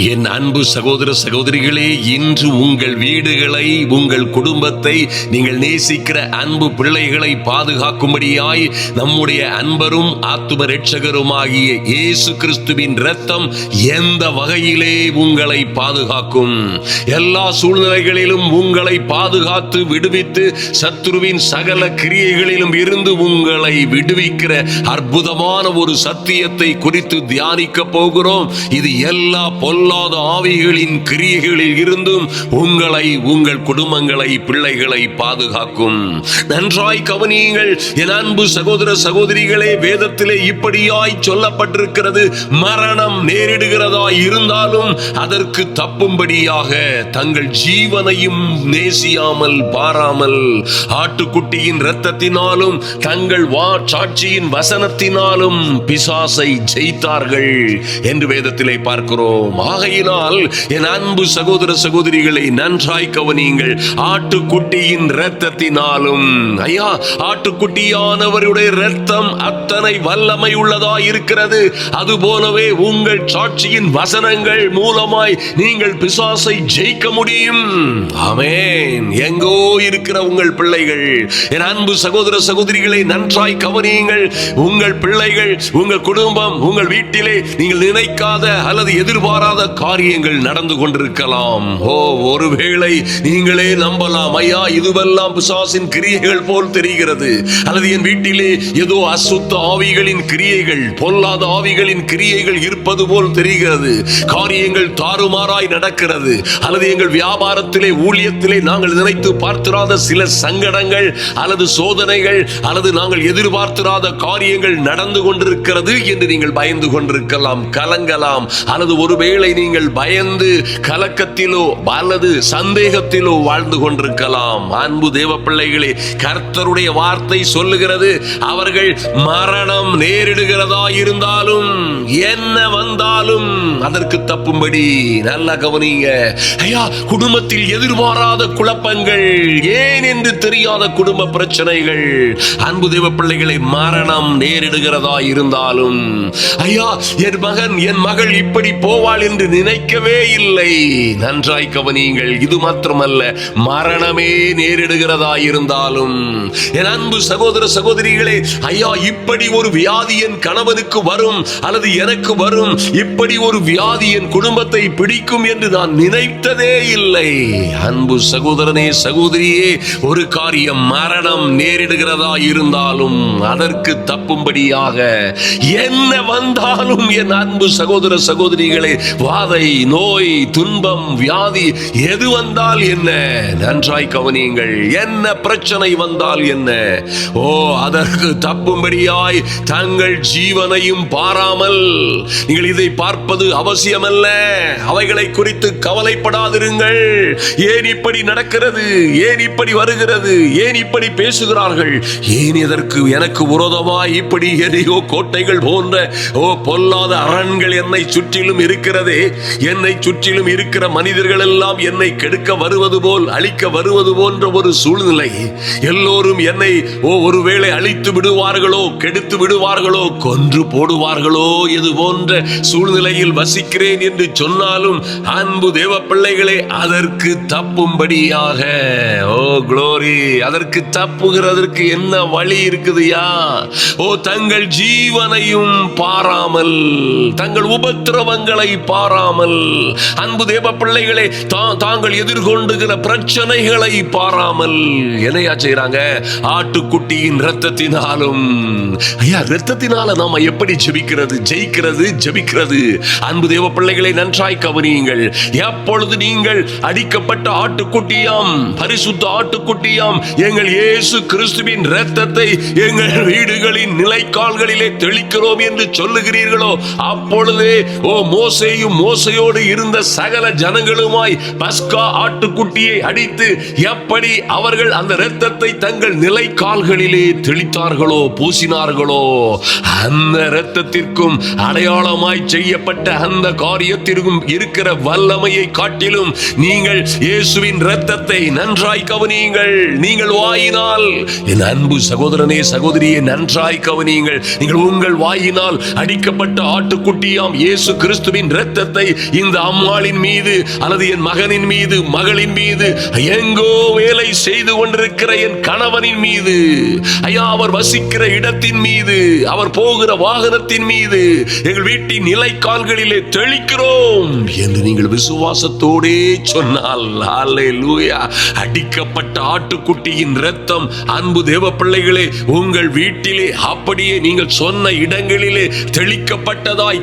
என் அன்பு சகோதர சகோதரிகளே, இன்று உங்கள் வீடுகளை, உங்கள் குடும்பத்தை, நீங்கள் நேசிக்கிற அன்பு பிள்ளைகளை பாதுகாக்கும்படியாய் நம்முடைய அன்பரும் ஆத்தும இரட்சகருமாகிய இயேசு கிறிஸ்துவின் இரத்தம் எந்த வகையிலே உங்களை பாதுகாக்கும். எல்லா சூழ்நிலைகளிலும் உங்களை பாதுகாத்து விடுவித்து சத்துருவின் சகல கிரியைகளிலும் இருந்து உங்களை விடுவிக்கிற அற்புதமான ஒரு சத்தியத்தை குறித்து தியானிக்க போகிறோம். இது எல்லா பொல்லாத ஆவிகளின் கிரியைகளில் இருந்தும் உங்களை, உங்கள் குடும்பங்களை, பிள்ளைகளை பாதுகாக்கும். நன்றாய் கவனியுங்கள் என் அன்பு சகோதர சகோதரிகளே, வேதத்திலே இப்படியாய் சொல்லப்பட்டிருக்கிறது. மரணம் நேரிடுகிறதா இருந்தாலும் அதற்கு தப்பும்படியாக தங்கள் ஜீவனையும் நேசியாமல் பாராமல் ஆட்டுக்குட்டியின் இரத்தத்தினாலும் தங்கள் சாட்சியின் வசனத்தினாலும் பிசாசை ஜெயித்தார்கள் என்று வேதத்திலே பார்க்கிறோம். ஆகையினால் என் அன்பு சகோதர சகோதரிகளை நன்றாய் கவனியுங்கள். ஆட்டுக்குட்டியின் இரத்தத்தினாலும், ஐயா, ஆட்டுக்குட்டியானவருடைய இரத்தம் அத்தனை வல்லமை உள்ளதா இருக்கிறது. அதுபோலவே உங்கள் சாட்சியின் வசனங்கள் மூலமாய் நீங்கள் பிசாசை ஜெயிக்க முடியும். ஆமென். எங்கோ இருக்கிற உங்கள் பிள்ளைகள், என் அன்பு சகோதர சகோதரிகளை நன்றாய் கவனியுங்கள். உங்கள் பிள்ளைகள், உங்கள் குடும்பம், உங்கள் வீட்டிலே நீங்கள் நினைக்காத அல்லது எதிர்பாராத காரியங்கள் நடந்து கொண்டிருக்கலாம். ஒருவேளை நீங்களே நம்பலாம், ஐயா, இதுவெல்லாம் பிசாசின் கிரியைகள் போல் தெரிகிறது, அல்லது என் வீட்டிலே ஏதோ அசுத்த ஆவிகளின் கிரியைகள், பொல்லாத ஆவிகளின் கிரியைகள் இருப்பது போல் தெரிகிறது. காரியங்கள் தாறுமாறாய் நடக்கிறது, அல்லது எங்கள் வியாபாரத்திலே, ஊழியத்திலே நாங்கள் நினைத்து பார்த்திராத சில சங்கடங்கள் அல்லது சோதனைகள் அல்லது நாங்கள் எதிர்பார்த்திராத காரியங்கள் நடந்து கொண்டிருக்கிறது என்று நீங்கள் பயந்து கொண்டிருக்கலாம், கலங்கலாம். அல்லது ஒருவேளை நீங்கள் பயந்து கலக்கத்திலோ அல்லது சந்தேகத்திலோ வாழ்ந்து கொண்டிருக்கலாம். அன்பு தேவ பிள்ளைகளே, கர்த்தருடைய வார்த்தை சொல்லுகிறது, அவர்கள் மரணம் நேரிடுகிறதா இருந்தாலும், என்ன வந்தாலும் அதற்கு தப்பும்படி. நல்ல கவனிங்க ஐயா. குடும்பத்தில் எதிர்பாராத குழப்பங்கள், ஏன் என்று தெரியாத குடும்ப பிரச்சனைகள், அன்பு தேவ பிள்ளைகளை, மரணம் நேரிடுகிறதா இருந்தாலும், ஐயா, என் மகன், என் மகள் இப்படி போவாள் என்று நினைக்கவே இல்லை. நன்றாய் கவனியுங்கள். இது மாத்திரமல்ல, மரணமே நேரிடுகிறதா இருந்தாலும், என் அன்பு சகோதர சகோதரிகளே, ஐயா, இப்படி ஒரு வியாதி என் கணவனுக்கு வரும் அல்லது எனக்கு வரும், இப்படி ஒரு வியாதி என் குடும்பத்தை பிடிக்கும் என்று நான் நினைத்ததே இல்லை. அன்பு சகோதரனே, சகோதரியே, ஒரு காரியம், மரணம் நேரிடுகிறதா இருந்தாலும் அதற்கு தப்பும்படியாக என்ன வந்தாலும், என் அன்பு சகோதர சகோதரிகளே, வாதை, நோய், துன்பம், வியாதி எது வந்தால் என்ன, நன்றாய் கவனியுங்கள். என்ன பிரச்சனை வந்தால் என்ன, அதற்கு தப்பும்படியாய் தங்கள் ஜீவனையும் பாராமல் நீங்கள் இதை பார்ப்பது அவசியமல்ல. அவைகளை குறித்து கவலைப்படாதிருங்கள். ஏன் இப்படி நடக்கிறது, ஏன் இப்படி வருகிறது, ஏன் இப்படி பேசுகிறார்கள், ஏன் இதற்கு எனக்கு விரோதமாய் இப்படி எதையோ கோட்டைகள் போன்ற பொல்லாத அரண்கள் என்னை சுற்றிலும் இருக்கிறதே, என்னை சுற்றிலும் இருக்கிற மனிதர்கள் எல்லாம் என்னை கெடுக்க வருவது போல், அழிக்க வருவது போன்ற ஒரு சூழ்நிலை, எல்லோரும் என்னை ஒருவேளை அழித்து விடுவார்களோ, கெடுத்து விடுவார்களோ, கொன்று போடுவார்களோ, இது போன்ற சூழ்நிலையில் வசிக்கிறேன் என்று சொன்னாலும், அன்பு தேவ பிள்ளைகளே, அதற்கு தப்பும்படியாக, குளோரி, அதற்கு தப்புகிறதற்கு என்ன வழி இருக்குதுயா? தங்கள் ஜீவனையும் பாராமல், தங்கள் உபத்திரவங்களை பாராமல், அன்பு தேவ பிள்ளைகளே, தாங்கள் எதிர்கொண்டுகிற பிரச்சனைகளை பாராமல் என்னையா செய்றாங்க? ஆட்டுக்குட்டியின் இரத்தத்தினாலும். ஐயா, இரத்தத்தினால நாம எப்படி ஜெபிக்கிறது, ஜெயிக்கிறது, ஜெபிக்கிறது? அன்பு தேவ பிள்ளைகளை நன்றாய் கவனியுங்கள். எப்பொழுது நீங்கள் அடிக்கப்பட்ட ஆட்டுக்குட்டியாம், பரிசுத்த ஆட்டுக்குட்டியாம் எங்கள் இயேசு கிறிஸ்துவின் இரத்தத்தை எங்கள் வீடுகளின் நிலைக்கால்களிலே தெளிக்கிறோம் என்று சொல்லுகிறீர்களோ, அப்பொழுதே மோசேயும் மோசையோடு இருந்த சகல ஜனங்களுமாய் பஸ்கா ஆட்டுக்குட்டியை அடித்து எப்படி அவர்கள் அந்த இரத்தத்தை தங்கள் நிலை கால்களிலே தெளித்தார்களோ, பூசினார்களோ, அந்த இரத்தத்திற்கும் அடையாளமாய் செய்யப்பட்ட அந்த காரியத்திற்கும் இருக்கிற வல்லமையை காட்டிலும் நீங்கள் இயேசுவின் இரத்தத்தை நன்றாய் கவனியுங்கள். நீங்கள் வாயினால், என் அன்பு சகோதரனே, சகோதரியே, நன்றாய் கவனியுங்கள். நீங்கள் உங்கள் வாயினால் அடிக்கப்பட்ட ஆட்டுக்குட்டியாம் இயேசு கிறிஸ்துவின் இரத்தத்தை இரத்தத்தை இந்த அம்மாளின் மீது அல்லது என் மகனின் மீது, மகளின் மீது, எங்கோ வேலை செய்து கொண்டிருக்கிற என் கணவனின் மீது, ஐயா அவர் வசிக்கிற இடத்தின் மீது, அவர் போகிற வாகனத்தின் மீது, எங்கள் வீட்டின் நிலைக்கால்களிலே தெளிக்கிறோம் என்று நீங்கள் விசுவாசத்தோடே சொன்னால், அல்லேலூயா, அடிக்கப்பட்ட ஆட்டுக்குட்டியின் இரத்தம் அன்பு தேவ பிள்ளைகளே உங்கள் வீட்டிலே அப்படியே நீங்கள் சொன்ன இடங்களிலே தெளிக்கப்பட்டதாய்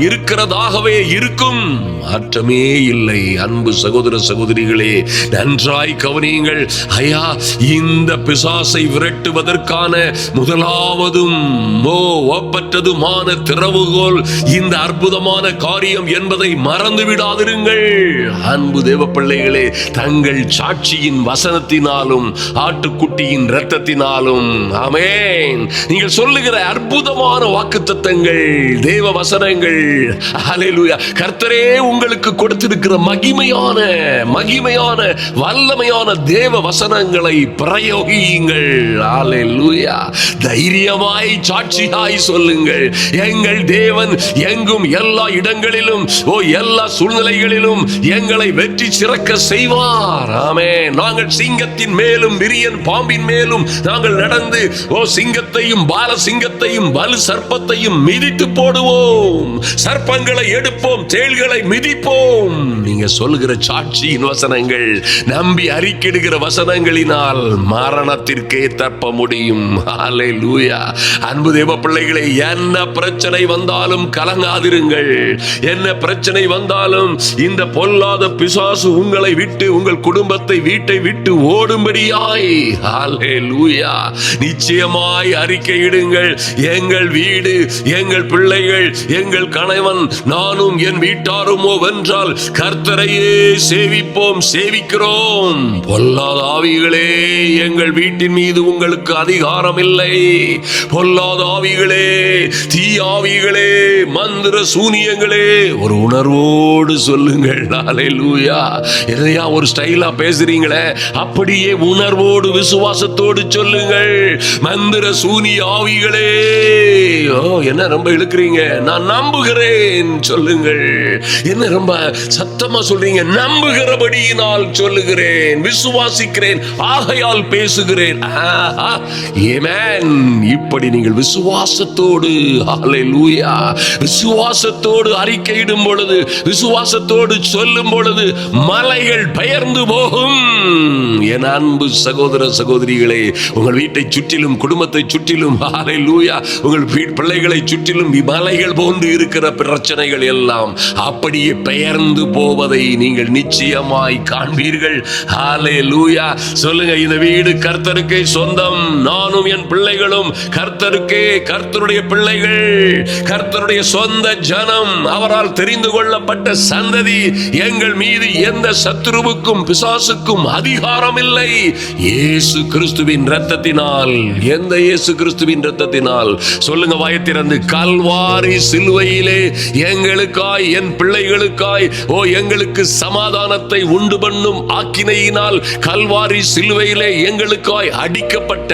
இருக்கிறதாகவே இருக்கும், மாற்றமே இல்லை. அன்பு சகோதர சகோதரிகளே, நன்றாய் கவனியுங்கள். ஐயா, இந்த பிசாசை விரட்டுவதற்கான முதலாவதும் ஒப்பற்றதுமான திறவுகோல் இந்த அற்புதமான காரியம் என்பதை மறந்து விடாதிருங்கள். அன்பு தேவ பிள்ளைகளே, தங்கள் சாட்சியின் வசனத்தினாலும் ஆட்டுக்குட்டியின் இரத்தத்தினாலும், ஆமென், நீங்கள் சொல்லுகிற அற்புதமான வாக்குத்தத்தங்கள், தேவ வசனங்கள், ஹல்லேலூயா, கர்த்தரே உங்களுக்கு கொடுத்திருக்கிற மகிமையான வல்லமையான தேவ வசனங்களை பிரயோகியுங்கள். ஹல்லேலூயா, தைரியமாய் சாட்சியாய் சொல்லுங்கள். எங்கள் தேவன் எங்கும் எல்லா இடங்களிலும் எல்லா சூழ்நிலைகளிலும் எங்களை வெற்றி சிறக்க செய்வார். ஆமென். நாங்கள் சிங்கத்தின் மேலும் விரியன் பாம்பின் மேலும் நாங்கள் நடந்து சிங்கத்தையும் பால சிங்கத்தையும் வலு சர்ப்பத்தையும் மிதித்து போடுவோம், சர்ப்பங்களை எடுப்போம், தேள்களை மிதிப்போம். நீங்க சொல்லுகிற சாட்சியின் வசனங்கள், நம்பி அறிக்கையிடுகிற வசனங்களினால் மரணத்திற்கே தப்ப முடியும். ஹல்லேலூயா. அன்பு தேவ பிள்ளைகளை, என்ன பிரச்சனை வந்தாலும் கலங்காதிருங்கள். என்ன பிரச்சனை வந்தாலும் இந்த பொல்லாத பிசாசு உங்களை விட்டு, உங்கள் குடும்பத்தை, வீட்டை விட்டு ஓடும்படியாய், ஹல்லேலூயா, நிச்சயமாய் அறிக்கையிடுங்கள். எங்கள் வீடு, எங்கள் பிள்ளைகள், எங்கள் கணவன், நானும் என் வீட்டாருமோ வென்றால் கர்த்தரையே சேவிப்போம், சேவிக்கிறோம். பொல்லாத ஆவிகளே, எங்கள் வீட்டின் மீது உங்களுக்கு அதிகாரம் இல்லை. பொல்லாத ஆவிகளே, தீயாவிகளே, மந்திர சூனியங்களே, ஒரு உணர்வோடு சொல்லுங்கள். ஹல்லேலூயா. எதையா ஒரு ஸ்டைலா பேசுறீங்களே, அப்படியே உணர்வோடு விசுவாசத்தோடு சொல்லுங்கள். மந்திர சூனிய ஆவிகளே, என்ன ரொம்ப இழுக்கிறீங்க, நான் நம்புகிறேன் சொல்லுங்கள். என்ன ரொம்ப சத்தமா சொல்றீங்க, நம்புகிறபடியினால் சொல்லுகிறேன், விசுவாசிக்கிறேன், ஆகையால் பேசுகிறேன். ஆமென். இப்படி நீங்கள் விசுவாசத்தோடு, ஹல்லேலூயா, விசுவாசத்தோடு அறிக்கையிடும் பொழுது, விசுவாசத்தோடு சொல்லும் பொழுது மலைகள் பெயர்ந்து போகும். என் அன்பு சகோதர சகோதரிகளே, உங்கள் வீட்டை சுற்றிலும், குடும்பத்தை சுற்றிலும், ஹல்லேலூயா, உங்கள் பிள்ளைகளை சுற்றிலும் மலைகள் போன்று இருக்கிற பிரச்சனைகள் எல்லாம் அப்படியே பெயர்ந்து போவதை நீங்கள் நிச்சயமாய் காண்பீர்கள். ஹல்லேலூயா. சொல்லுங்க, இந்த வீடு கர்த்தருக்கே சொந்தம், நானும் என் பிள்ளைகளும் கர்த்தருக்கே, கர்த்தருடைய பிள்ளைகள், கர்த்தருடைய சொந்த ஜனம், அவரால் தெரிந்து கொள்ளப்பட்ட சந்ததி. எங்கள் மீது எந்த சத்துருவுக்கும் பிசாசுக்கும் அதிகாரம் இல்லை. இயேசு கிறிஸ்துவின் இரத்தத்தினால், எந்த இயேசு கிறிஸ்துவின் இரத்தத்தினால், சொல்லுங்க வாயத்திறந்து, கல்வாரி சிலுவையிலே எங்களுக்காய், என் பிள்ளைகளுக்காய், எங்களுக்கு சமாதானத்தை உண்டு பண்ணும் ஆக்கினையினால் கல்வாரி சிலுவையிலே எங்களுக்காய் அடிக்கப்பட்ட,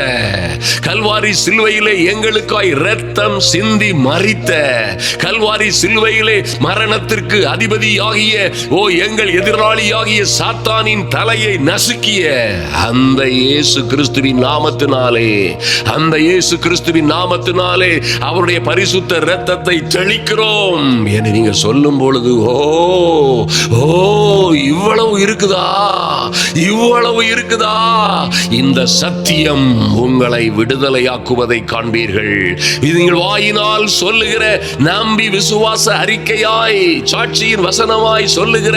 கல்வாரி சிலுவையிலே எங்களுக்காய் இரத்தம் சிந்தி மரித்த, கல்வாரி சிலுவையிலே மரணத்திற்கு அதிபதியாகிய எங்கள் எதிராளியாகிய சாத்தானின் தலையை நசுக்கிய அந்த இயேசு கிறிஸ்துவின் நாமத்தினாலே, அந்த இயேசு கிறிஸ்துவின் நாமத்தினாலே அவருடைய பரிசுத்த இரத்தத்தை தெளிக்கிறோம் என்று நீங்க சொல்லும் பொழுது, இவ்வளவு இருக்குதா, இவ்வளவு இருக்குதா, இந்த சத்தியம் உங்களை விடுதலையாக்குவதை காண்பீர்கள். இது நீங்கள் வாயினால் சொல்லுகிற, நம்பி விசுவாச அறிக்கையாய், சாட்சியின் வசனமாய் சொல்லுகிற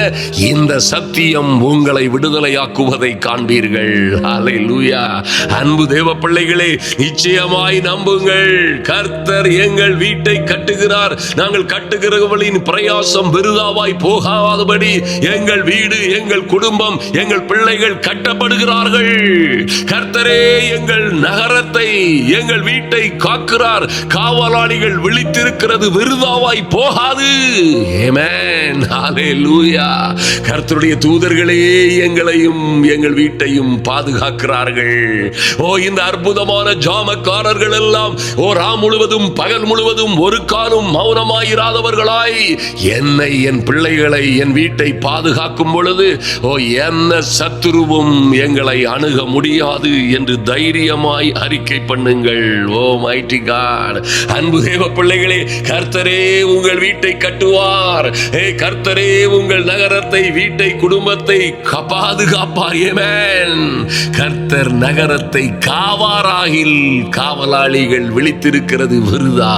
இந்த சத்தியம் உங்களை விடுதலையாக்குவதை காண்பீர்கள். ஹல்லேலூயா. அன்பு தேவ பிள்ளைகளே, நிச்சயமாய் நம்புங்கள். கர்த்தர் எங்கள் வீட்டை கட்டுகிறார். நாங்கள் கட்டுகிறவர்களின் பிரயாசம் விருதாவாய் போகாதபடி எங்கள் வீடு, எங்கள் குடும்பம், எங்கள் பிள்ளைகள் கட்டப்படுகிறார்கள். கர்த்தரே எங்கள் நகரத்தை, எங்கள் வீட்டை காக்கிறார். காவலாளிகள் விழித்திருக்கிறது விருதாவாய் போகாது. ஆமென். ஹல்லேலூயா. கர்த்தருடைய தூதர்களே எங்களையும் எங்கள் வீட்டையும் பாதுகாக்கிறார்கள். இந்த அற்புதமான ஜாமக்காரர்கள் எல்லாம் ராம் முழுவதும், பகல் முழுவதும் ஒரு காலம் மௌனமாயிராதவர்களாய் காவலாய் என்னை, என் பிள்ளைகளை, என் வீட்டை பாதுகாக்கும் பொழுது எந்த சத்துருவும் எங்களை அணுக முடியாது என்று தைரியமாய் அறிக்கை பண்ணுங்கள். O mighty God. அன்பு தேவ பிள்ளைகளே, கர்த்தரே உங்கள் வீட்டை கட்டுவார். கர்த்தரே உங்கள் நகரத்தை, வீட்டை, குடும்பத்தை பாதுகாப்பார். ஆமென். கர்த்தர் நகரத்தை காவாராகில் காவலாளிகள் விழித்திருக்கிறது விருதா.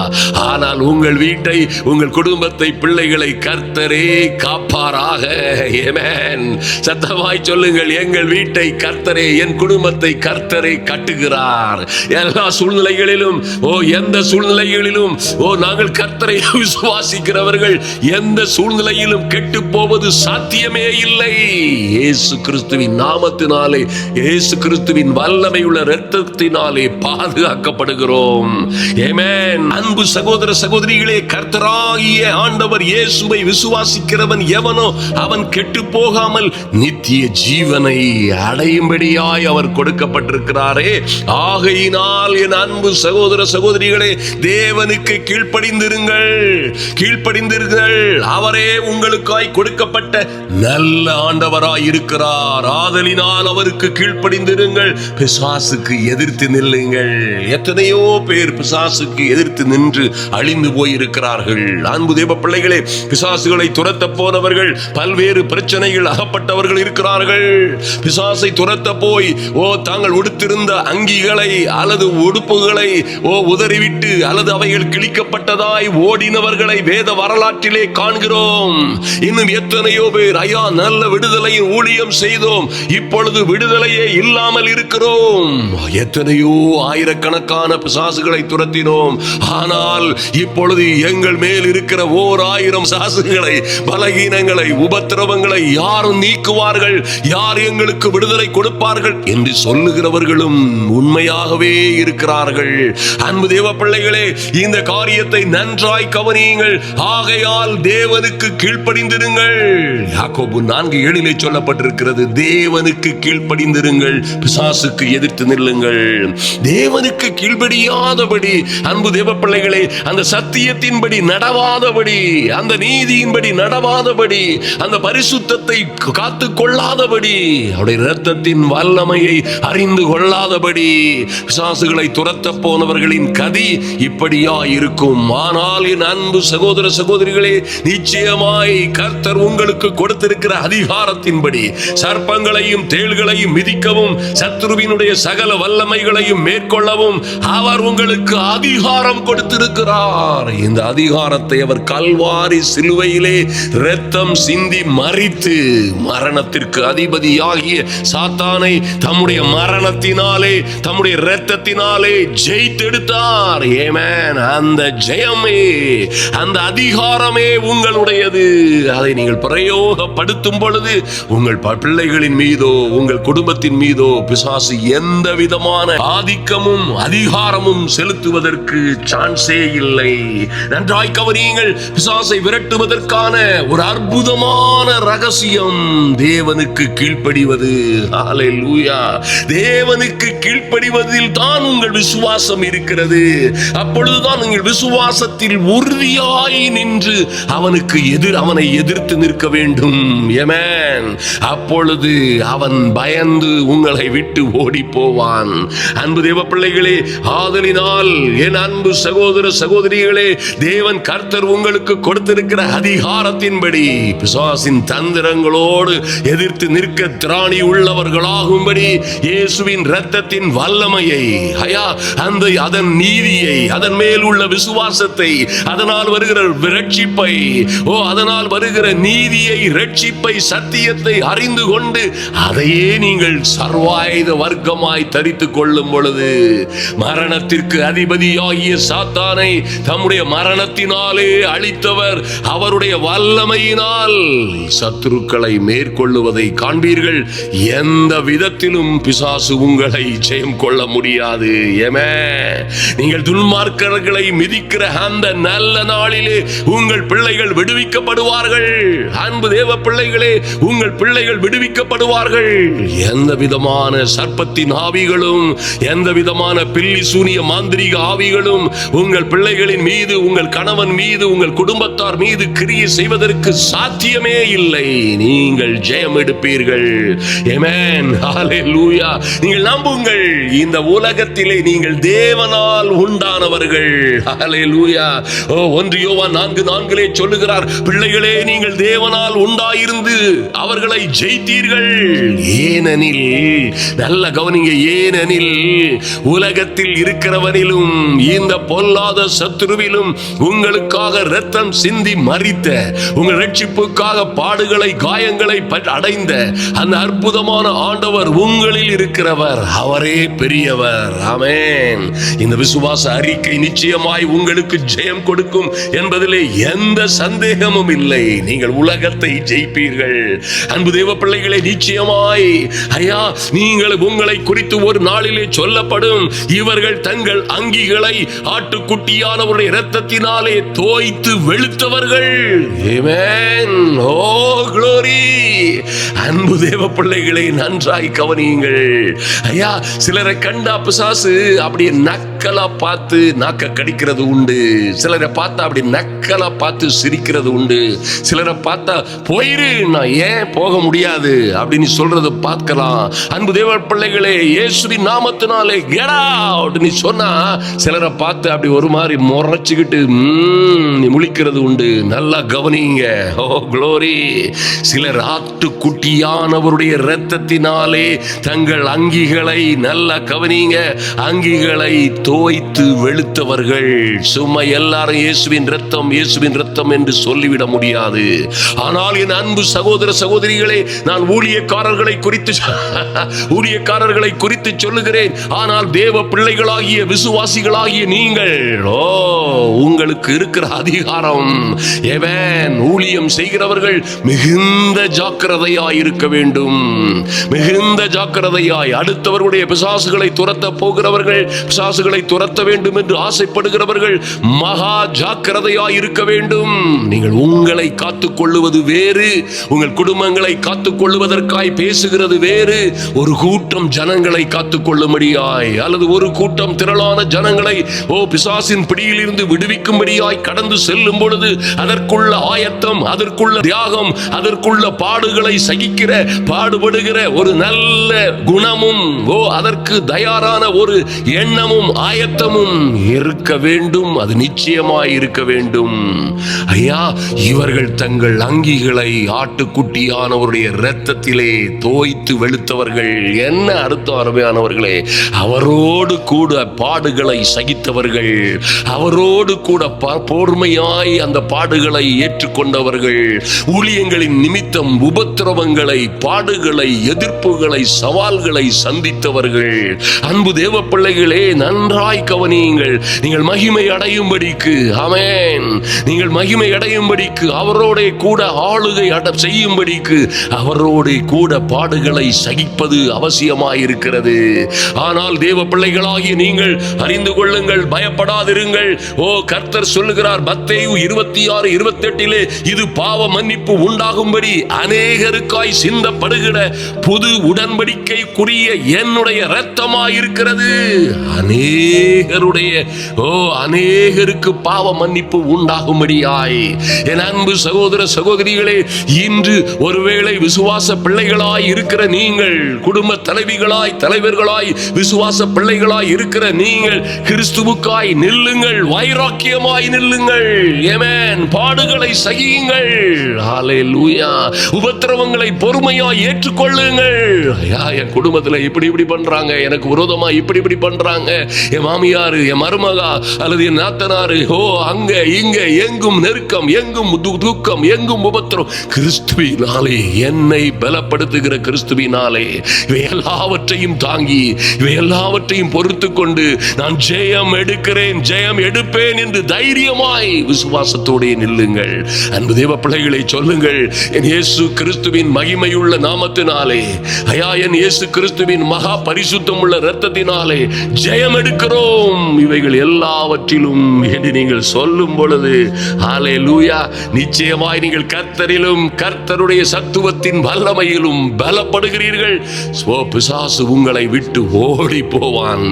ஆனால் உங்கள் வீட்டை, உங்கள் குடும்பத்தை, பிள்ளைகளை கர்த்தரே காப்பாராக. ஆமென். சத்தமாய் சொல்லுங்கள், எங்கள் வீட்டை கர்த்தரே, என் குடும்பத்தை கர்த்தரே கட்டுகிறார். எல்லா சூழ்நிலைகளிலும் எந்த சூழ்நிலைகளிலும் நாங்கள் கர்த்தரை விசுவாசிக்கிறவர்கள் எந்த சூழ்நிலையிலும் கெட்டு போவது சாத்தியமே இல்லை. இயேசு கிறிஸ்துவின் நாமத்தினாலே, இயேசு கிறிஸ்துவின் வல்லமை உள்ள இரத்தத்தினாலே பாதுகாக்கப்படுகிறோம். ஆமென். அன்பு சகோதர சகோதரிகளே, கர்த்தராகிய ஆண்டவர் இயேசுவை விசுவாசிக்கிறவன் எவனோ அவன் கெட்டு போகாமல் நித்திய ஜீவனை அடையும்படியாய் அவர் கொடுக்கப்பட்டிருக்கிறாரே. ஆகையினால் என் அன்பு சகோதர சகோதரிகளே, தேவனுக்கு கீழ்ப்படிந்திருங்கள், கீழ்ப்படிந்திருங்கள். அவரே உங்களுக்காய் கொடுக்கப்பட்ட நல்ல ஆண்டவராய் இருக்கிறார். ஆதலினால் அவருக்கு கீழ்ப்படிந்திருங்கள். பிசாசுக்கு எதிர்த்து நில்லுங்கள். எத்தனையோ பேர் பிசாசுக்கு எதிர்த்து நின்று அழிந்து போயிருக்கிறார்கள். அன்பு தேவ பிள்ளைகளே, பிசாசுகளை துரத்த போனவர்கள், பல்வேறு பிரச்சனைகள் அகப்பட்டவர்கள் இருக்கிறார்கள். பிசாசை துரத்த போய் தாங்கள் உடுத்திருந்த அங்கிகளை அல்லது உடுப்புகளை உதறிவிட்டு அல்லது அவைகள் கிழிக்கப்பட்டதாய் ஓடினவர்களை வேத வரலாற்றிலே காண்கிறோம். இன்னும் எத்தனையோ பேர், ஐயா நல்ல விடுதலையின் ஊழியம் செய்தோம், இப்பொழுது விடுதலையே இல்லாமல் இருக்கிறோம். எத்தனையோ ஆயிரக்கணக்கான பிசாசுகளை துரத்தினோம், ஆனால் இப்பொழுது எங்கள் மேல் இருக்கிற 1000 பிசாசுகளை, பலகீனங்களை, உபத்திரவங்களை யாரும் நீக்குவார்கள், யார் எங்களுக்கு விடுதலை கொடுப்பார்கள் என்று சொல்லுகிறவர்களும் உண்மையாகவே இருக்கிறார்கள். அன்பு தேவ பிள்ளைகளே, இந்த காரியத்தை நன்றாய் கவனியுங்கள். ஆகையால் தேவனுக்கு கீழ்ப்படிந்திருங்கள். யாக்கோபு 4:7 சொல்லப்பட்டிருக்கிறது, தேவனுக்கு கீழ்ப்படிந்திருங்கள், பிசாசுக்கு எதிர்த்து நில்லுங்கள். தேவனுக்கு கீழ்ப்படியாதபடி, அன்பு தேவ பிள்ளைகளே, அந்த சத்தியத்தின்படி நடவாதபடி, அந்த நீதியின்படி நடவாதபடி, அந்த பரிசுத்தத்தை காத்து கொள்ளாதபடி, அவருடைய இரத்தத்தின் வல்லமையை அறிந்து கொள்ளாதபடி பிசாசுகளை துரத்த போனவர்களின் கதி இப்படியா இருக்கும். ஆனால் என் அன்பு சகோதர சகோதரிகளே, நிச்சயமாய் கர்த்தர் உங்களுக்கு கொடுத்திருக்கிற அதிகாரத்தின்படி சர்ப்பங்களையும் தேள்களையும் மிதிக்கவும், சத்துருவினுடைய சகல வல்லமைகளையும் மேற்கொள்ளவும் அவர் உங்களுக்கு அதிகாரம் கொடுத்திருக்கிறார். இந்த அதிகாரத்தை அவர் கல்வாரி சிலுவையிலே இரத்தம் சிந்தி மரித்து மரணத்திற்கு அதிபதியாகிய சாத்தானை தம்முடைய மரணத்தினாலே, தம்முடைய இரத்தத்தினாலே ஜெயித்தெடுத்தார். ஆமென். அந்த ஜெயமே, அந்த அதிகாரமே உங்களுடையது. அதை நீங்கள் பிரயோகப்படுத்தும் பொழுது உங்கள் பிள்ளைகளின் மீதோ, உங்கள் குடும்பத்தின் மீதோ பிசாசு எந்த விதமான ஆதிக்கமும் அதிகாரமும் செலுத்துவதற்கு சான்ஸே இல்லை. நன்றாய் கவனியுங்கள். பிசாசை விரட்டுவதற்கான ஒரு அற்புதமான ரகசியம் தேவனுக்கு கீழ்ப்படிவது. ஹல்லேலூயா. தேவனுக்கு கீழ்ப்படிவதில் தான் உங்கள் விசுவாசம் இருக்கிறது. அப்பொழுதுதான் உங்கள் விசுவாசத்தில் உறுதியாய் நின்று அவனை எதிர்த்து நிற்க வேண்டும். ஆமென். அப்பொழுது அவன் பயந்து உங்களை விட்டு ஓடி போவான். அன்பு தேவ பிள்ளைகளே, ஆதலினால் என் அன்பு சகோதர சகோதரிகளே, தேவன் கர்த்தர் உங்களுக்கு கொடுத்திருக்கிற அதிகாரத்தின்படி பிசாசின் தந்திரங்களோடு எதிர்த்து நிற்க திராணி உள்ளவர்களாகும்படி இயேசுவின் இரத்தத்தின் வல்லமையை, அதன் நீதியை, அதன் மேல் உள்ள விசுவாசத்தை, அதனால் வருகிற ரட்சிப்பை, அதனால் வருகிற நீதியை, ரட்சிப்பை, சத்தியத்தை அறிந்து கொண்டு அதையே நீங்கள் சர்வாயுத வர்க்கமாய் தரித்துக் கொள்ளும் பொழுது மரணத்திற்கு அதிபதியாகிய சாத்தானை தம்முடைய மரணத்தினாலே அழித்தவர் அவருடைய வல்லமையினால் சத்துருக்களை மேற்கொள்ளுவதை காண்பீர்கள். எந்த விதத்திலும் பிசாசு உங்களை ஜெயம் கொள்ள முடியாது. நீங்கள் துன்மார்க்கர்களை மிதிக்கிற அந்த நல்ல நாளிலே உங்கள் பிள்ளைகள் விடுவிக்கப்படுவார்கள். அன்பு தேவ பிள்ளைகளே, உங்கள் பிள்ளைகள் விடுவிக்கப்படுவார்கள். எந்த விதமான சர்ப்பத்தின் ஆவிகளும், எந்த விதமான பில்லி சூனிய மாந்திரீக ஆவிகளும் உங்கள் பிள்ளைகளின் மீது, உங்கள் கணவன் மீது, உங்கள் உங்கள் குடும்பத்தார் மீது கிரியை செய்வதற்கு சாத்தியமே இல்லை. நீங்கள் ஜெயம் எடுப்பீர்கள். ஆமென். ஹல்லேலூயா. நீங்கள் நம்புங்கள், இந்த உலகத்திலே நீங்கள் தேவனால் உண்டானவர்கள். ஹல்லேலூயா. 1 யோவான் 4:4 சொல்லுகிறார், பிள்ளைகளே நீங்கள் தேவனால் உண்டாயிருந்து அவர்களை ஜெயித்தீர்கள். ஏனெனில், நல்ல கவனிங்க, ஏனெனில் உலகத்தில் இருக்கிறவனிலும் இந்த பொல்லாத சத்துருவிலும் உங்களுக்காக இரத்தம் சிந்தி மரித்த, உங்கள் ரட்சிப்புக்காக பாடுகளை காயங்களை அடைந்த அந்த அற்புதமான ஆண்டவர் உங்களில் இருக்கிறவர். அவரே பெரியவர். ஆமென். இந்த விசுவாச அறிக்கை நிச்சயமாய் உங்களுக்கு ஜெயம் கொடுக்கும் என்பதிலே எந்த சந்தேகமும் இல்லை. நீங்கள் உலகத்தை ஜெயிப்பீர்கள். அன்பு தேவ பிள்ளைகளே, நிச்சயமாய் ஐயா, நீங்கள் உங்களை குறித்து ஒரு நாளிலே சொல்லப்படும், இவர்கள் தங்கள் அங்கிகளை ஆட்டுக்குட்டியானவருடைய இரத்தத்தினாலே தோய்த்து வெளுத்தவர்கள். ஆமென். ஓ glory. அன்பு தேவ பிள்ளைகளை நன்றாய் கவனியுங்கள். ஐயா, சிலரை கண்டா பிசாசு அப்படியே நக்கலா பார்த்து நாக்க கடிக்கிறது உண்டு. சிலரை பார்த்தா அப்படி நக்கலா பார்த்து சிரிக்கிறது உண்டு. சிலரை பார்த்தா போயிரு, நான் ஏன் போக முடியாது அப்படின்னு சொல்றது பார்க்கலாம். அன்பு தேவ பிள்ளைகளே, இயேசுவின் நாமத்தினாலே get out நீ சொன்னா சிலரை பார்த்து அப்படி ஒரு மாதிரி முறைச்சுக்கிட்டு முழிக்கிறது உண்டு. நல்லா கவனிங்க. ஓ glory. சிலர் ஆட்டுக்குட்டியானவருடைய இரத்தத்தினாலே தங்கள் அங்கிகளை, நல்லா கவனிங்க, அங்கிகளை தோய்த்து வெளுத்தவர்கள். சும்மா எல்லாரும் இயேசுவின் ரத்தம் இயேசுவின் ரத்தம் என்று சொல்லிவிட முடியாது. ஆனால் என் அன்பு சகோதர சகோதரிகளே, நான் ஊழியக்காரர்களை குறித்து சொல்லுகிறேன். ஆனால் தேவ பிள்ளைகளாகிய விசுவாசிகளாகிய நீங்கள், உங்களுக்கு இருக்கிற அதிகாரம், ஊழியம் செய்கிறவர்கள் மிகுந்த ஜாக்கிரதையாய் இருக்க வேண்டும். மிகுந்த ஜாக்கிரதையாய், அடுத்தவர்களுடைய பிசாசுகளை துரத்த போகிறவர்கள், பிசாசுகளை துரத்த வேண்டும் என்று ஆசைப்படுகிறவர்கள் மகா ஜாக்கிரதையாய் இருக்க வேண்டும். நீங்கள் உங்களை காத்துக் கொள்ளுவது வேறு, உங்கள் குடும்பங்களை காத்துக் கொள்வதற்காய் பேசுகிறது வேறு. ஒரு கூட்டம் ஜனங்களை காத்துக் கொள்ளும்படியாய், அல்லது ஒரு கூட்டம் திரளான ஜனங்களை பிசாசின் பிடியில் இருந்து விடுவிக்கும்படியாய் கடந்து செல்லும் பொழுது அதற்குள்ள ஆயத்தம், அதற்குள்ள தியாகம், அதற்குள்ள பாடுகளை சகிக்கிற, பாடுபடுகிற ஒரு நல்ல குணமும் அதற்கு தயாரான ஒரு எண்ணமும் ஆயத்தமும் இருக்க வேண்டும். அது நிச்சயமாய் இருக்க வேண்டும். ஐயா, இவர்கள் தங்கள் அங்கிகளை ஆட்டுக்குட்டியானவருடைய இரத்தத்திலே தோய்த்து வெளுத்தவர்கள். என்ன அர்த்தம் அருமையானவர்களே? அவரோடு கூட பாடுகளை சகித்தவர்கள், அவரோடு கூட பொறுமையாய் அந்த பாடுகளை ஏற்றுக்கொண்டவர்கள், ஊழியங்களின் நிமித்தம் உபத்திரவங்களை, பாடுகளை, எதிர்ப்புகளை, சவால்களை சந்தித்தவர்கள். அன்பு தேவ பிள்ளைகளே, நன்றாய் கவனியுங்கள். நீங்கள் மகிமை அடையும்படிக்கு, ஆமென், நீங்கள் மகிமை அடையும்படிக்கு, அவரோட கூட ஆளுகை செய்யும்படிக்கு அவரோட கூட பாடுகளை சகிப்பது அவசியமாயிருக்கிறது. ஆனால் தேவ பிள்ளைகளாகிய நீங்கள் அறிந்து கொள்ளுங்கள், பயப்படாதிருங்கள். கர்த்தர் சொல்லுகிறார் மத்தேயு 26:28, இது பாவ மன்னிப்பு உண்டாகும்படி அநேகருக்காய் சிந்தப்படுகிற புது உடன்படிக்கைக்குரிய என்னுடைய இரத்தமாயிருக்கிறது. அநேகருக்கு பாவ மன்னிப்பு உண்டாகும்படியாய். என் அன்பு சகோதர சகோதரிகளே, இன்று ஒருவேளை விசுவாச பிள்ளைகளாய் இருக்கிற நீங்கள், குடும்ப தலைவிகளாய், தலைவர்களாய், விசுவாச பிள்ளைகளாய் இருக்கிற நீங்கள் கிறிஸ்துவுக்காய் நில்லுங்கள், வைராக்கியமாய் நில்லுங்கள். ஆமென். பாடுகளை சகியுங்கள். ஹல்லேலூயா. உபத்திரவங்களை பொறுமையாய் ஏற்றுக்கொள்ளுங்கள். என் குடும்பத்துல இப்படி பண்றாங்க, எனக்கு விரோதமா இப்படி பண்றாங்க, என் மாமியாரு, என் மருமகா அல்லது என் நாத்தனாரு, அங்க இங்க எங்கும் நெருக்கம், எங்கும் துக்கம், எங்கும் உபத்திரம். கிறிஸ்துவினாலே, என்னை பலப்படுத்துகிற கிறிஸ்துவினாலே இவை எல்லாவற்றையும் தாங்கி, இவை எல்லாவற்றையும் பொறுத்து கொண்டு நான் ஜெயம் எடுக்கிறேன், ஜெயம் எடுப்பேன் என்று தைரியமாய் விசுவாசத்தோடு நில்லுங்கள். அன்பு தேவ பிள்ளைகளை சொல்லுங்கள், என் இயேசு கிறிஸ்துவின் மகிமையுள்ள நாமத்தினாலே, ஐயா, என் இயேசு கிறிஸ்துவின் மகா பரிசுத்தம் உள்ள இரத்தத்தினாலே ஜெயம் எடுக்கிறோம் இவைகள் எல்லாவற்றிலும் என்று நீங்கள் சொல்லும் பொழுது, ஹல்லேலூயா, நிச்சயமாய் நீங்கள் கர்த்தரிலும் கர்த்தருடைய சத்துவத்தின் வல்லமையிலும் பலப்படுகிறீர்கள். பிசாசு உங்களை விட்டு ஓடி போவான்.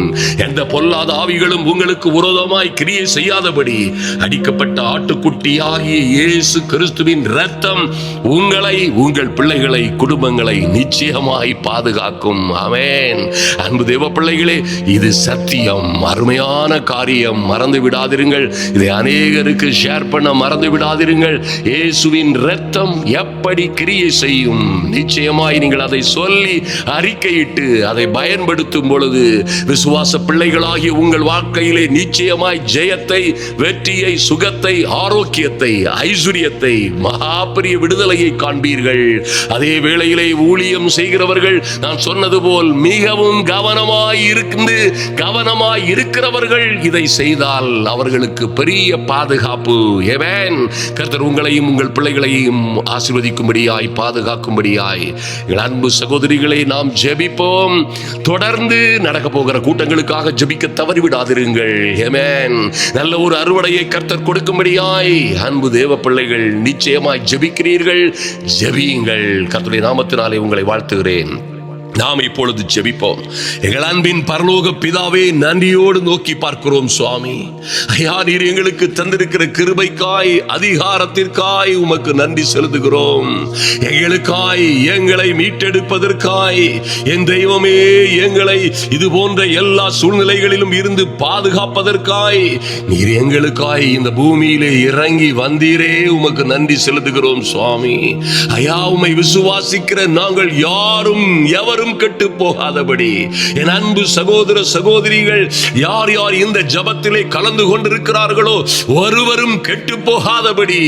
எந்த பொல்லாத ஆவிகளும் உங்களுக்கு விரோதமாய் கிரியை செய்யாதபடி, அடிக்கப்பட்ட பலியிடப்பட்ட ஆட்டுக்குட்டியாகிய இயேசு கிறிஸ்துவின் இரத்தம் உங்களை, உங்கள் பிள்ளைகளை, குடும்பங்களை நிச்சயமாய் பாதுகாக்கும். ஆமென். அன்பு தேவ பிள்ளைகளே, இது சத்தியம், அருமையான காரியம். மறந்து விடாதிருங்கள். இதை அநேகருக்கு ஷேர் பண்ண மறந்து விடாதிருங்கள். இயேசுவின் இரத்தம் எப்படி கிரியை செய்யும், நிச்சயமாய் நீங்கள் அதை சொல்லி அறிக்கையிட்டு அதை பயன்படுத்தும் பொழுது விசுவாச பிள்ளைகளாகிய உங்கள் வாழ்க்கையிலே நிச்சயமாய் ஜெயத்தை, வெற்றியை, சுகத்தை, ஆரோக்கியத்தை, ஐஸ்வர்யத்தை, மகாபெரிய விடுதலையை காண்பீர்கள். அதே வேளையிலே ஊழியம் செய்கிறவர்கள், நான் சொன்னது போல் மிகவும் கவனமாய் இருக்கிறவர்கள் இதை செய்தால் அவர்களுக்கு பெரிய பாதுகாப்பு. ஆமென். கர்த்தர் உங்களையும் உங்கள் பிள்ளைகளையும் ஆசீர்வதிக்கும்படியாய், பாதுகாக்கும்படியாய். எங்கள் அன்பு சகோதரிகளை, நாம் ஜெபிப்போம். தொடர்ந்து நடக்க போகிற கூட்டங்களுக்காக ஜெபிக்க தவறிவிடாதிருங்கள். ஆமென். நல்ல ஒரு அறுவடையை கர்த்தர் கொடுக்கும்படியாய் அன்பு தேவ பிள்ளைகள் நிச்சயமாய் ஜெபிக்கிறீர்கள். ஜெபியுங்கள். கர்த்தருடைய நாமத்தினாலே உங்களை வாழ்த்துகிறேன். நாம் இப்பொழுது ஜெபிப்போம். எங்கள் அன்பின் பரலோக பிதாவே, நன்றியோடு நோக்கி பார்க்கிறோம் சுவாமி. ஐயா, நீர் எங்களுக்கு தந்திருக்கிற கிருபைக்காய், அதிகாரத்திற்காய் உமக்கு நன்றி செலுத்துகிறோம். எங்களுக்காய், எங்களை மீட்டெடுப்பதற்காய், என் தெய்வமே, எங்களை இது போன்ற எல்லா சூழ்நிலைகளிலும் இருந்து பாதுகாப்பதற்காய் நீர் எங்களுக்காய் இந்த பூமியிலே இறங்கி வந்தீரே, உமக்கு நன்றி செலுத்துகிறோம் சுவாமி. ஐயா, உம்மை விசுவாசிக்கிற நாங்கள் யாரும் எவரும் கெட்டு போகாதபடி, என் அன்பு சகோதர சகோதரிகள் யார் யார் இந்த ஜபத்திலே கலந்து கொண்டிருக்கிறார்களோ ஒருவரும் கெட்டு போகாதபடி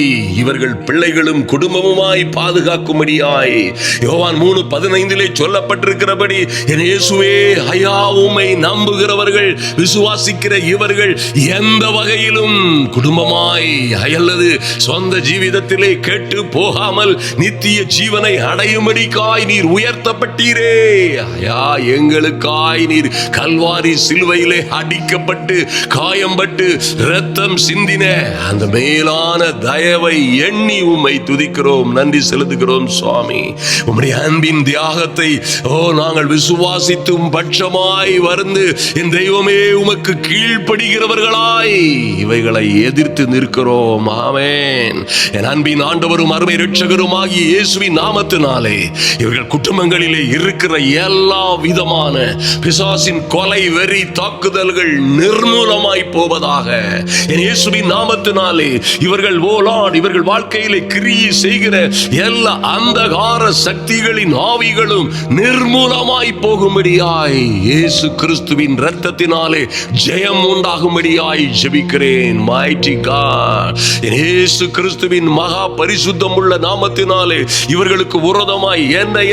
இவர்கள் பிள்ளைகளும் குடும்பமுமாய் பாதுகாக்கும்படியாய் யோவான் 3:15 சொல்லப்பட்டிருக்கிறபடி, என் இயேசுவே, ஐயா, உம்மை நம்புகிறவர்கள், விசுவாசிக்கிற இவர்கள் எந்த வகையிலும் குடும்பமாய் அல்லது சொந்த ஜீவிதத்திலே கெட்டு போகாமல் நித்திய ஜீவனை அடையும்படிக்காய் நீர் உயர்த்தப்பட்டீரே. ஐயா, எங்களுக்காய் நீர் கல்வாரி சிலுவையிலே அடிக்கப்பட்டு காயம்பட்டு இரத்தம் சிந்தின அந்த மேலான தயவை எண்ணி உம்மை துதிக்கிறோம், நன்றி செலுத்துகிறோம் சுவாமி. உம்முடைய அன்பின் தியாகத்தை நாங்கள் விசுவாசித்தும் பட்சமாய் வந்து, என் தெய்வமே, உமக்கு கீழ்ப்படுகிறவர்களாய் இவைகளை எதிர்த்து நிற்கிறோம். ஆமென். என் அன்பின் ஆண்டவரும் அருமை இரட்சகருமாகிய இயேசுவின் நாமத்தினாலே இவர்கள் குடும்பங்களிலே இருக்கிற எல்லா விதமான பிசாசின் கொலை, வெறி, தாக்குதல்கள் நிர்மூலமாய் போவதாக. என் இயேசுவின் நாமத்தினாலே இவர்கள் இவர்கள் வாழ்க்கையிலே கிரியை செய்கிற எல்லா அந்தகார சக்திகளின் ஆவிகளும் நிர்மூலமாய் போகும்படியாய் இயேசு கிறிஸ்துவின் இரத்தத்தினாலே ஜெயம் உண்டாகும்படியாய் ஜெபிக்கிறேன். மைட்டி காட், இயேசு கிறிஸ்துவின் மகா பரிசுத்தம் உள்ள நாமத்தினாலே இவர்களுக்கு விரோதமாய்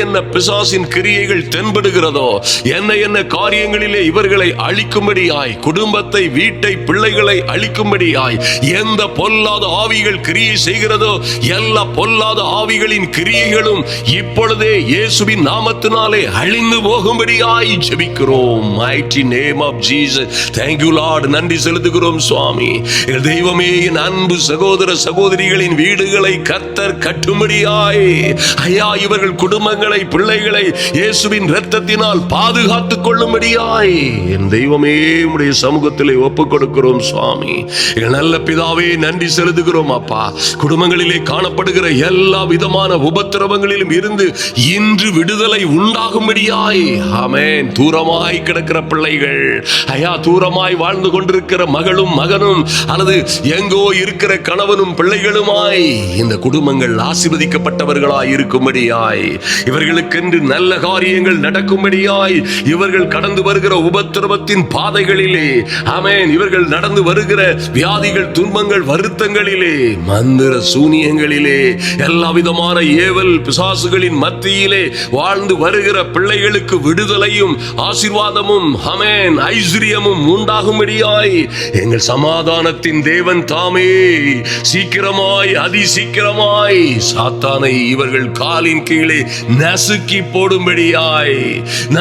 என்ன பிசாசின் கிரியைகள் தென்படுகிறதோ, என்ன காரியங்களிலே இவர்களை அழிக்கும்படியாய், குடும்பத்தை, வீட்டை, பிள்ளைகளை அழிக்கும்படியாய் எந்த பொல்லாத ஆவிகள் கிரியை செய்கிறதோ எல்லா பொல்லாத ஆவிகளின் கிரியைகளும் இப்பொழுதே இயேசுவின் நாமத்தினாலே அழிந்து போகும்படியாய் ஜெபிக்கிறோம். mighty name of Jesus. thank you Lord. நன்றி செலுத்துகிறோம் சுவாமி. எங்கள் தெய்வமே, என் அன்பு சகோதர சகோதரிகளின் வீடுகளை கர்த்தர் கட்டும்படியாய், ஐயா, இவர்கள் குடும்பங்களை, பிள்ளைகளை இயேசுவின் இரத்தத்தினால் பாதுகாத்துக் கொள்ளும்படியாய் என் தெய்வமே, உம்முடைய சமூகத்திலே ஒப்புக் கொடுக்கிறோம் சுவாமி. எங்கள் நல்ல பிதாவே, நன்றி செலுத்துகிறோம் அப்பா. குடும்பங்களிலே காணப்படுகிற எல்லா விதமான உபத்திரவங்களிலும் இருந்து இன்று விடுதலை உண்டாகும்படியாய், ஆமென். தூரமாய் கிடக்கிற பிள்ளைகள், ஐயா, தூரமாய் வாழ்ந்து கொண்டிருக்கிற மகளும் மகனும் அல்லது எங்கோ இருக்கிற கணவனும் பிள்ளைகளுமாய் இந்த குடும்பங்கள் ஆசீர்வதிக்கப்பட்டவர்களாய் இருக்கும்படியாய், இவர்களுக்கென்று நல்ல காரியங்கள் நடக்கும்படியாய், இவர்கள் கடந்து வருகிற உபத்திரவத்தின் பாதைகளிலே, ஆமென், இவர்கள் நடந்து வருகிற வியாதிகள், துன்பங்கள், வருத்தங்களிலே, மந்திர சூனியங்களிலே, எல்லா விதமான ஏவல் பிசாசுகளின் மத்தியிலே வாழ்ந்து வருகிற பிள்ளைகளுக்கு விடுதலையும் ஆசீர்வாதமும், ஆமென், ஐஸ்வர்யமும் உண்டாகும்படியாய் எங்கள் சமாதானத்தின் தேவன் தாமே சீக்கிரமாய், அதிசீக்கிரமாய் சாத்தானை இவர்கள் காலின் கீழே நசுக்கி போடும்படியாய் போகும்படியாய்,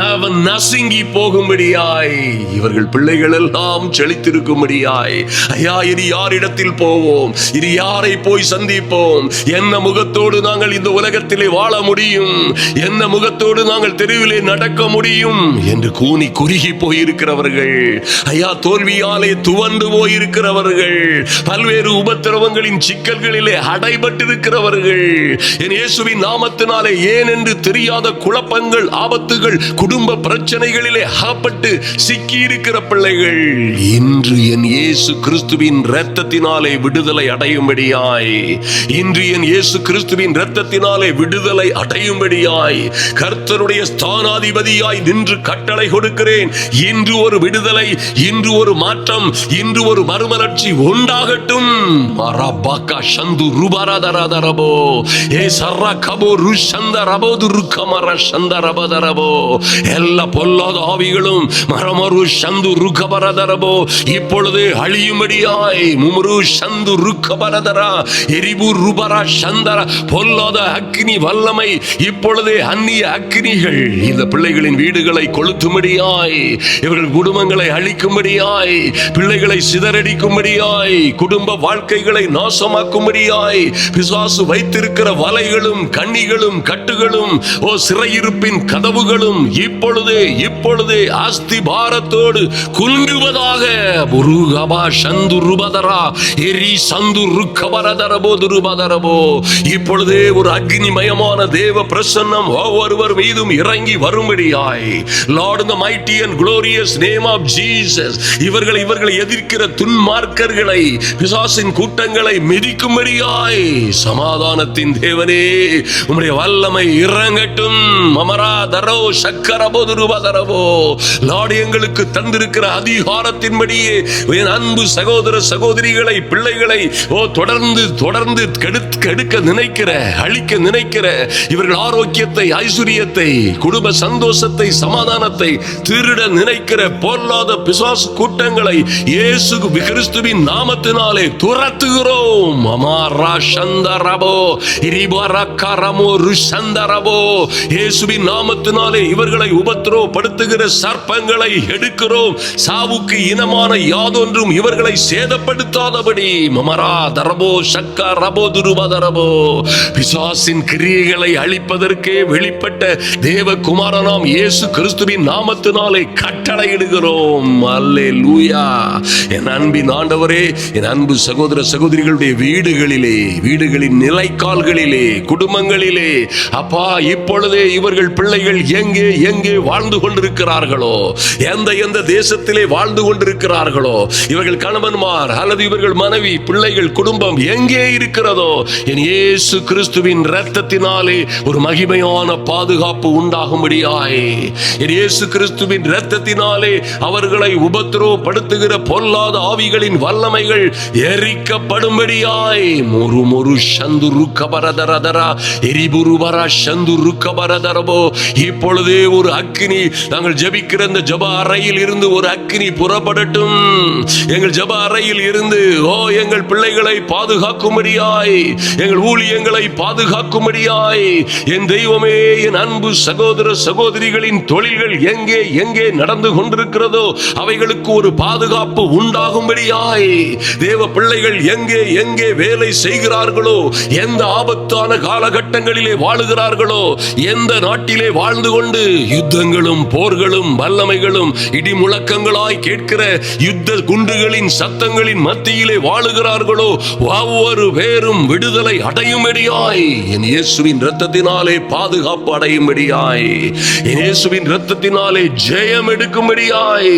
அவன் நசுங்கி போகும்படியாய், இவர்கள் பிள்ளைகள் எல்லாம் செழித்திருக்கும்படியாய். ஐயா, இனி யாரிடத்தில் போவோம்? இனி யாரை போய் சந்திப்போம்? என்ன முகத்தோடு நாங்கள் இந்த உலகத்திலே வாழ முடியும்? என்ன முகத்தோடு நாங்கள் தெருவிலே நடக்க முடியும் என்று கூனி குறுகி போயிருக்கிறவர்கள், ஐயா, தோல்வியாலே துவண்டு போயிருக்கிறவர்கள், பல்வேறு உபத்திரவங்களின் சிக்கல்களிலே அடைபட்டிருக்கிறவர்கள், என் இயேசுவின் நாமத்தினாலே ஏன் என்று தெரியாத குழப்பங்கள், ஆபத்துகள், குடும்ப பிரச்சனைகளிலே அகப்பட்டு சிக்கி இருக்கிற பிள்ளைகள் இன்று என் இயேசு கிறிஸ்துவின் இரத்தத்தினாலே விடுதலை அடையும்படியாய், இன்று என் இயேசு கிறிஸ்துவின் இரத்தத்தினாலே விடுதலை அடையும்படியாய் கர்த்தருடைய ஸ்தானாதிபதியாய் நின்று கட்டளை கொடுக்கிறேன். இன்று ஒரு விடுதலை, இன்று ஒரு மாற்றம், இன்று ஒரு மறுமலர்ச்சி உண்டாகட்டும். மரபாக்கா சந்து ருபரதரதரபோ ஏ சர்ரா கபோ ருஷந்தரபோ துருக்கமர சந்தரபதரபோ எல்லா பொல்லாத ஆவிகளும் மரமரு சந்து ருக்கபரதரபோ இப்பொழுது அழியும்படியாய் முமுரு சந்து ருக்கபரதரா எரிபு ருபரா சந்தர பொல்லாத அக்னி வல்லமை இப்பொழுதே அந்நிய அக்னிகள் இந்த பிள்ளைகளின் வீடுகளை கொளுத்தும்படியாய், இவர்கள் குடும்பங்களை அழிக்கும்படியாய், பிள்ளைகளை சிதறடிக்கும்படியாய், குடும்ப வாழ்க்கைகளை நாசமாக்கும்படியாய் பிசாசு வைத்திருக்கிற வலைகளும் கண்ணிகளும் கட்டுகளும் சிறையிருப்பின் கதவுகளும் இப்பொழுதே இப்பொழுதே அஸ்திபாரத்தோடு குலுங்குவதாக. இப்பொழுதே ஒரு அக்னிமயமான தேவ பிரசன்னம் ஒவ்வொருவர் மீதும் இறங்கி வரும்படியாய், Lord, in the mighty and glorious name of Jesus, இவர்களை எதிர்க்கிற துன்மார்க்கர்களை, பிசாசின் கூட்டங்களை மிதிக்கும்படியாய் சமாதானத்தின் தேவனே உம்முடைய வல்லமை இறங்கட்டும். மமரா தரோ சக்கரபோ துருபதரபோ லார்ட், எங்களுக்கு தந்திருக்கிற அதிகாரத்தின்படியே என் அன்பு சகோதர சகோதரிகளை, பிள்ளைகளை தொடர்ந்து தொடர்ந்து கெடுக்க நினைக்கிற, அழிக்க நினைக்கிற இவர்கள் ஆரோக்கியத்தை, ஐஸ்வரியத்தை, குடும்ப சந்தோஷத்தை, சமாதானத்தை திருட நினைக்கிற பொல்லாத பிசாசு கூட்டங்களை இயேசு கிறிஸ்துவின் நாமத்தினாலே துரத்துகிறோம். அமாரா சந்தரபோ இரிபரகரமோ ருஷந்தரபோ இயேசுவின் நாமத்தினாலே இவர்களை உபத்திரவப்படுத்துகிற சர்ப்பங்களை எடுக்கிறோம். சாவுக்கு இனமான யாதொன்றும் இவர்களை சேதப்படுத்தாதபடி மமரா தரபோ சக்கரபோ துருபதரபோ பிசாசின் கிரியைகளை அழிப்பதற்கே வெளிப்பட்ட தேவகுமாரனாம் இயேசு கிறிஸ்துவின் நாமத்தினாலே கட்டளையிடுகிறோம். அல்லேலூயா. என் அன்பின் ஆண்டவரே, என் அன்பு சகோதர சகோதரிகளுடைய வீடுகளிலே, வீடுகளின் நிலைக்கால்களிலே, குடும்பங்களிலே அப்பா, இப்பொழுதே இவர்கள் பிள்ளைகள் எங்கே எங்கே வாழ்ந்து கொண்டிருக்கிறார்களோ, எந்த தேசத்திலே வாழ்ந்து கொண்டிருக்கிறார்களோ, இவர்கள் கணவன்மார் அல்லது இவர்கள் மனைவி, பிள்ளைகள், குடும்பம் எங்கே இருக்கிறதோ, என் இயேசு கிறிஸ்துவின் இரத்தத்தினாலே ஒரு மகிமையான பாதுகாப்பு உண்டாகும்படியாய், என் இயேசு கிறிஸ்துவின் இரத்தத்தினாலே அவர்களை உபத்திரவப்படுத்துகிற பொல்லாத ஆவிகளின் வல்லமைகள் எரிக்கப்படும்படியாய் முரு முரு சந்துரு கபரதரதரா எரிபுருபரா சந்துரு கபரதரபோ இப்பொழுதே ஒரு அக்கினி, நாங்கள் ஜெபிக்கிற இந்த ஜெப அறையில் இருந்து ஒரு அக்கினி புறப்படட்டும். எங்கள் ஜெப அறையில் இருந்து எங்கள் பிள்ளைகளை பாதுகாக்கும்படியாய், எங்கள் ஊழியங்களை பாதுகாக்கும்படியாய், என் தெய்வமே, என் அன்பு சகோதர சகோதரிகளின் தொழில்கள் எங்கே எங்கே நடந்து கொண்டிருக்கிறதோ அவைகளுக்கு ஒரு பாதுகாப்பு உண்டாகும்படியாய், தேவ பிள்ளைகள் எங்கே எங்கே வேலை செய்கிறார்களோ, எந்த ஆபத்தான காலகட்டங்களிலே வாழுகிறார்களோ, எந்த நாட்டிலே வாழ்ந்து கொண்டு யுத்தங்களும் போர்களும் வல்லமைகளும் இடி முழக்கங்களாய் கேட்கிற யுத்த குண்டுகளின் சத்தங்களின் மத்தியிலே வாழுகிறார்களோ, ஒவ்வொரு பேரும் விடுதலை அடையும்படியாய், என் இயேசுவின் இரத்தத்தினாலே பாதுகாப்பு அடையும்படியாய், என் இயேசுவின் இரத்தத்தினாலே ஜெயம் எடுக்கும்படியாய்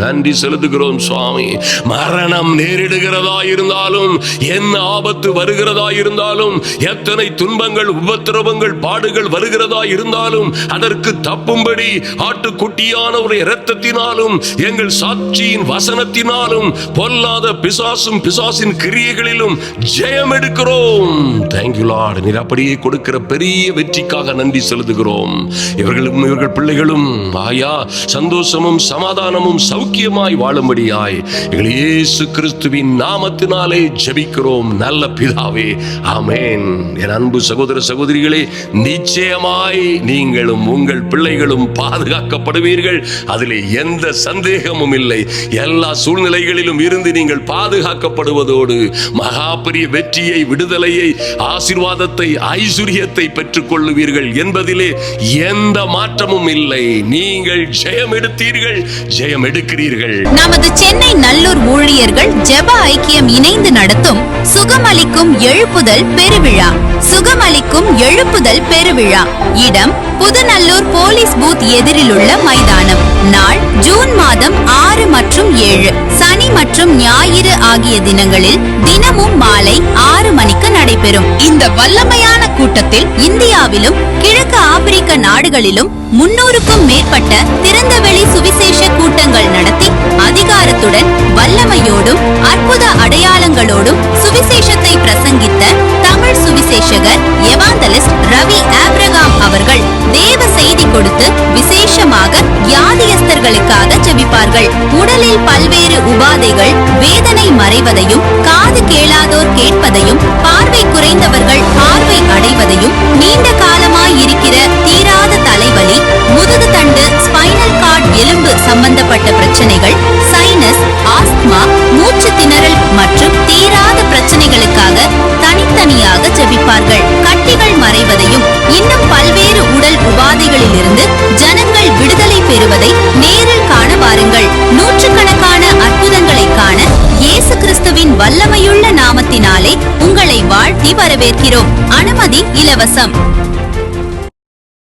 நன்றி செலுத்துகிறோம் சுவாமி. மரணம் நேரிடுகிறதா இருந்தாலும், என்ன ஆபத்து வருகிறதா இருந்தாலும், எத்தனை துன்பங்கள், உபத்திரவங்கள், பாடுகள் வருகிறதா இருந்தாலும் அதற்கு தப்பும்படி ஆட்டுக்குட்டியான ஒரு இரத்தத்தினாலும் எங்கள் சாட்சியின் வசனத்தினாலும் பொல்லாத பிசாசும் பிசாசின் கிரியைகளிலும் ஜெயம் எடுக்கிறோம். Thank you Lord. நீர் அப்படியே கொடுக்கிற பெரிய வெற்றிக்காக நன்றி செலுத்துகிறோம். இவர்களும் இவர்கள் பிள்ளைகளும் ஆயா சந்தோஷமும் சமாதானமும் சௌக்கியமாய் வாழும்படியாய் எங்கள் இயேசு கிறிஸ்துவின் நாமத்தினாலே ஜெபிக்கிறோம் நல்ல பிதாவே, ஆமென். என் அன்பு சகோதர சகோதரிகளே, நிச்சயமாய் நீங்கள் நீங்களும் உங்கள் பிள்ளைகளும் பாதுகாக்கப்படுவீர்கள். அதிலே எந்த சந்தேகமும் இல்லை. எல்லா சூழ்நிலைகளிலும் இருந்து நீங்கள் பாதுகாக்கப்படுவதோடு மகா பெரிய வெற்றியை, விடுதலையை, ஆசீர்வாதத்தை, ஐஸ்வர்யத்தை பெற்றுக் கொள்ளுவீர்கள் என்பதிலே எந்த மாற்றமும் இல்லை. நீங்கள் ஜெயம் எடுத்தீர்கள், ஜெயம் எடுக்கிறீர்கள். நமது சென்னை நல்லூர் ஊழியர்கள் ஜெப ஐக்கியம் இணைந்து நடத்தும் சுகமளிக்கும் எழுப்புதல் பெருவிழா. சுகமளிக்கும் எழுப்புதல் பெருவிழா. இடம் புதுநல்லூர் போலீஸ் பூத் எதிரிலுள்ள மைதானம். நாள் ஜூன் மாதம் 6 மற்றும் 7, சனி மற்றும் ஞாயிறு ஆகிய தினங்களில் தினமும் மாலை 6 மணிக்கு நடைபெறும். இந்த வல்லமையான கூட்டத்தில் இந்தியாவிலும் கிழக்கு ஆப்பிரிக்க நாடுகளிலும் 300க்கும் மேற்பட்ட திறந்தவெளி சுவிசேஷ கூட்டங்கள் நடத்தி அதிகாரத்துடன் வல்லமையோடும் அற்புத அடையாளங்களோடும் சுவிசேஷத்தை பிரசங்கித்த தமிழ் சுவிசேஷகர் எவாந்தலிஸ்ட் ரவி ஆபிரகாம் அவர்கள் தேவ செய்தி கொடுத்து விசேஷமாக வியாதியஸ்தர்களுக்காக ஜெபிப்பார்கள். உடலில் பல்வேறு உபாதைகள், வேதனை மறைவதையும், காது கேளாதோர் கேட்பதையும், பார்வை குறைந்தவர்கள் பார்வை அடைவதையும், நீண்ட காலமாய் இருக்கிற தீராத தலைவலி, முதுகு தண்டு, ஸ்பைனல் கார்டு எலும்பு சம்பந்தப்பட்ட பிரச்சனைகள், சைனஸ், ஆஸ்துமா, மூச்சு திணறல் மற்றும் தீராத பிரச்சனைகளுக்காக தனித்தனியாக ஜெபிப்பார்கள். கட்டிகள் மறைவதையும் இன்னும் பல்வேறு உடல் உபாதைகளிலிருந்து ஜனங்கள் விடுதலை பெறுவதை நேரில் காண வாருங்கள். நூற்றுக்கணக்கான அற்புதங்களை காண இயேசு கிறிஸ்துவின் வல்லமையுள்ள நாமத்தினாலே உங்களை வாழ்த்தி வரவேற்கிறோம். அனுமதி இலவசம்.